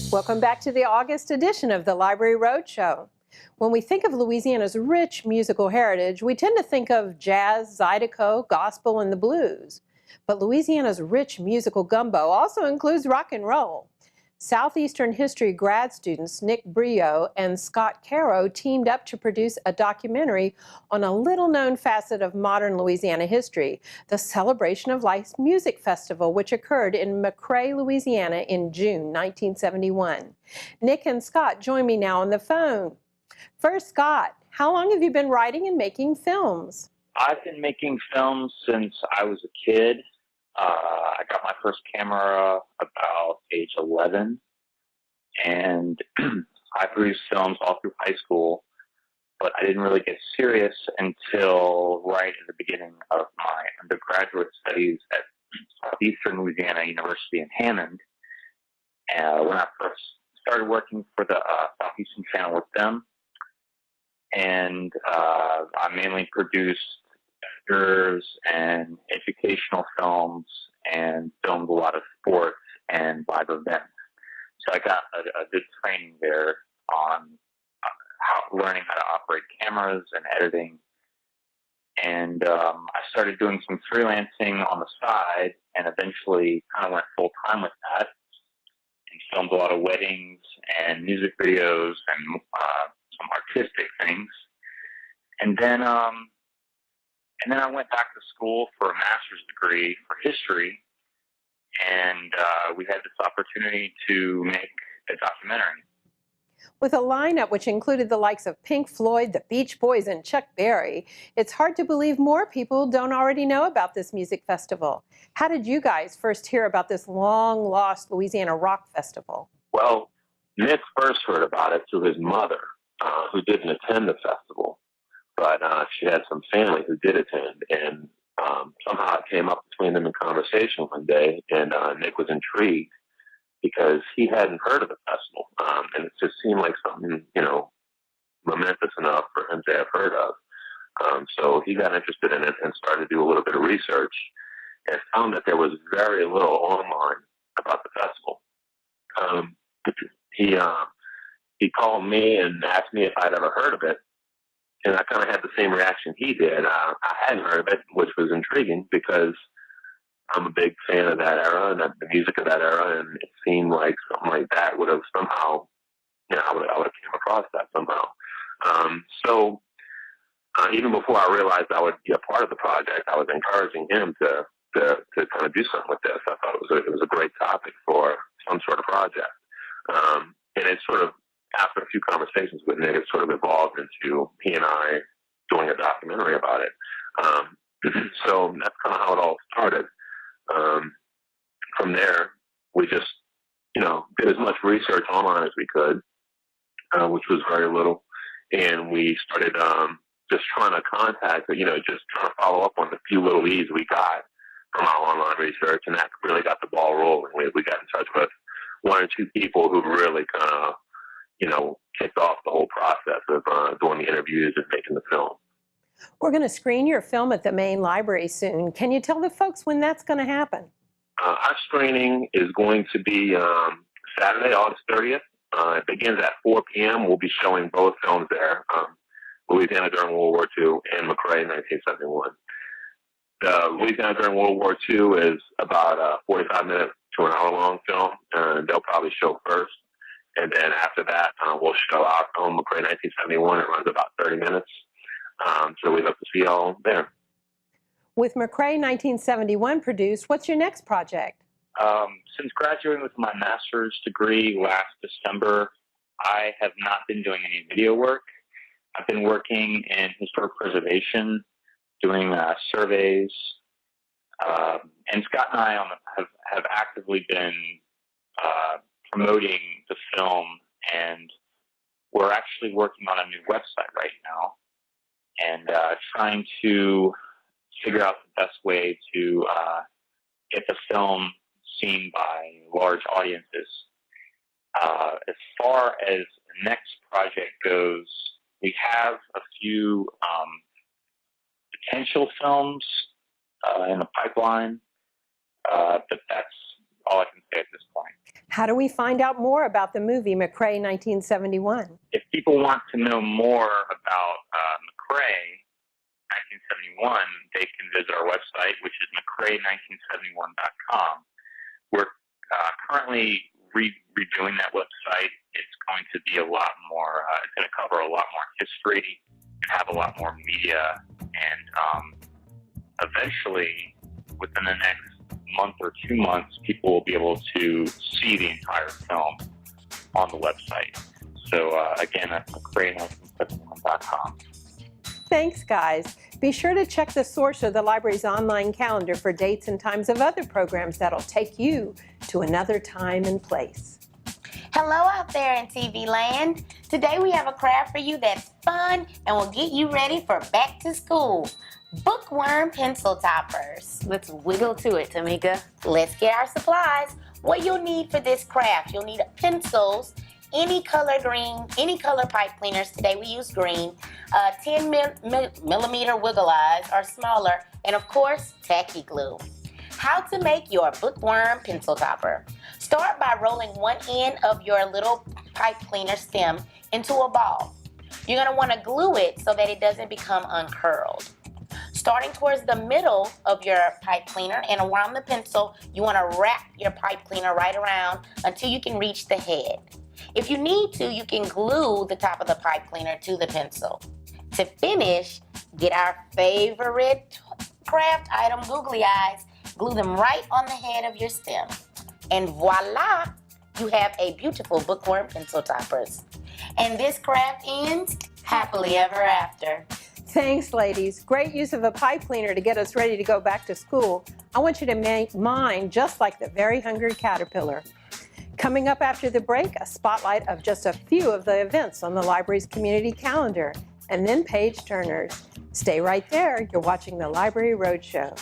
Welcome back to the August edition of the Library Roadshow. When we think of Louisiana's rich musical heritage, we tend to think of jazz, zydeco, gospel, and the blues. But Louisiana's rich musical gumbo also includes rock and roll. Southeastern history grad students Nick Brilleaux and Scott Caro teamed up to produce a documentary on a little-known facet of modern Louisiana history, the Celebration of Life's Music Festival, which occurred in McCrea, Louisiana in June 1971. Nick and Scott join me now on the phone. First, Scott, how long have you been writing and making films? I've been making films since I was a kid. I got my first camera about age 11, and I produced films all through high school, but I didn't really get serious until right at the beginning of my undergraduate studies at Southeastern Louisiana University in Hammond. When I first started working for the Southeastern Channel with them, and I mainly produced and educational films and filmed a lot of sports and live events. So I got a good training there on learning how to operate cameras and editing. And I started doing some freelancing on the side and eventually kind of went full time with that and filmed a lot of weddings and music videos and some artistic things. And then I went back to school for a master's degree for history, and we had this opportunity to make a documentary. With a lineup which included the likes of Pink Floyd, the Beach Boys, and Chuck Berry, it's hard to believe more people don't already know about this music festival. How did you guys first hear about this long-lost Louisiana rock festival? Well, Nick first heard about it through his mother, who didn't attend the festival. But she had some family who did attend, and somehow it came up between them in conversation one day, and Nick was intrigued because he hadn't heard of the festival, and it just seemed like something, momentous enough for him to have heard of. So he got interested in it and started to do a little bit of research and found that there was very little online about the festival. He called me and asked me if I'd ever heard of it. And I kind of had the same reaction he did. I hadn't heard of it, which was intriguing because I'm a big fan of that era and the music of that era, and it seemed like something like that would have somehow, I would have came across that somehow. So even before I realized I would be a part of the project, I was encouraging him to kind of do something with this. I thought it was a great topic for some sort of project, and it sort of, after a few conversations with Nick, it sort of evolved into he and I doing a documentary about it. So that's kind of how it all started. From there, we just, did as much research online as we could, which was very little. And we started just trying to contact, just trying to follow up on the few little leads we got from our online research. And that really got the ball rolling. We got in touch with one or two people who really kind of, kicked off the whole process of doing the interviews and making the film. We're going to screen your film at the main library soon. Can you tell the folks when that's going to happen? Our screening is going to be Saturday, August 30th. It begins at 4 p.m. We'll be showing both films there, Louisiana during World War II and McCrea 1971. Louisiana during World War II is about a 45-minute to an hour-long film, and they'll probably show first. And then after that, we'll show our film, McCrea 1971. It runs about 30 minutes. So we hope to see y'all there. With McCrea 1971 produced, what's your next project? Since graduating with my master's degree last December, I have not been doing any video work. I've been working in historic preservation, doing surveys. And Scott and I have actively been promoting the film, and we're actually working on a new website right now and trying to figure out the best way to get the film seen by large audiences. As far as the next project goes, we have a few potential films in the pipeline, but that's all I can say at this point. How do we find out more about the movie McCrea 1971? If people want to know more about McCrea 1971, they can visit our website, which is McCrea1971.com. We're currently redoing that website. It's going to be a lot more, it's going to cover a lot more history, have a lot more media, and eventually, within the next month or 2 months, people will be able to see the entire film on the website. So again, that's McCrea1971.com. Thanks, guys. Be sure to check the source of the library's online calendar for dates and times of other programs that'll take you to another time and place. Hello out there in TV land. Today we have a craft for you that's fun and will get you ready for back to school. Bookworm pencil toppers. Let's wiggle to it, Tameka. Let's get our supplies. What you'll need for this craft, you'll need pencils, any color green, any color pipe cleaners. Today we use green, 10 millimeter wiggle eyes or smaller, and of course, tacky glue. How to make your bookworm pencil topper. Start by rolling one end of your little pipe cleaner stem into a ball. You're going to want to glue it so that it doesn't become uncurled. Starting towards the middle of your pipe cleaner and around the pencil, you want to wrap your pipe cleaner right around until you can reach the head. If you need to, you can glue the top of the pipe cleaner to the pencil. To finish, get our favorite craft item, googly eyes, glue them right on the head of your stem. And voila, you have a beautiful bookworm pencil toppers. And this craft ends happily ever after. Thanks, ladies. Great use of a pipe cleaner to get us ready to go back to school. I want you to make mine just like the Very Hungry Caterpillar. Coming up after the break, a spotlight of just a few of the events on the library's community calendar, and then page turners. Stay right there. You're watching the Library Roadshow.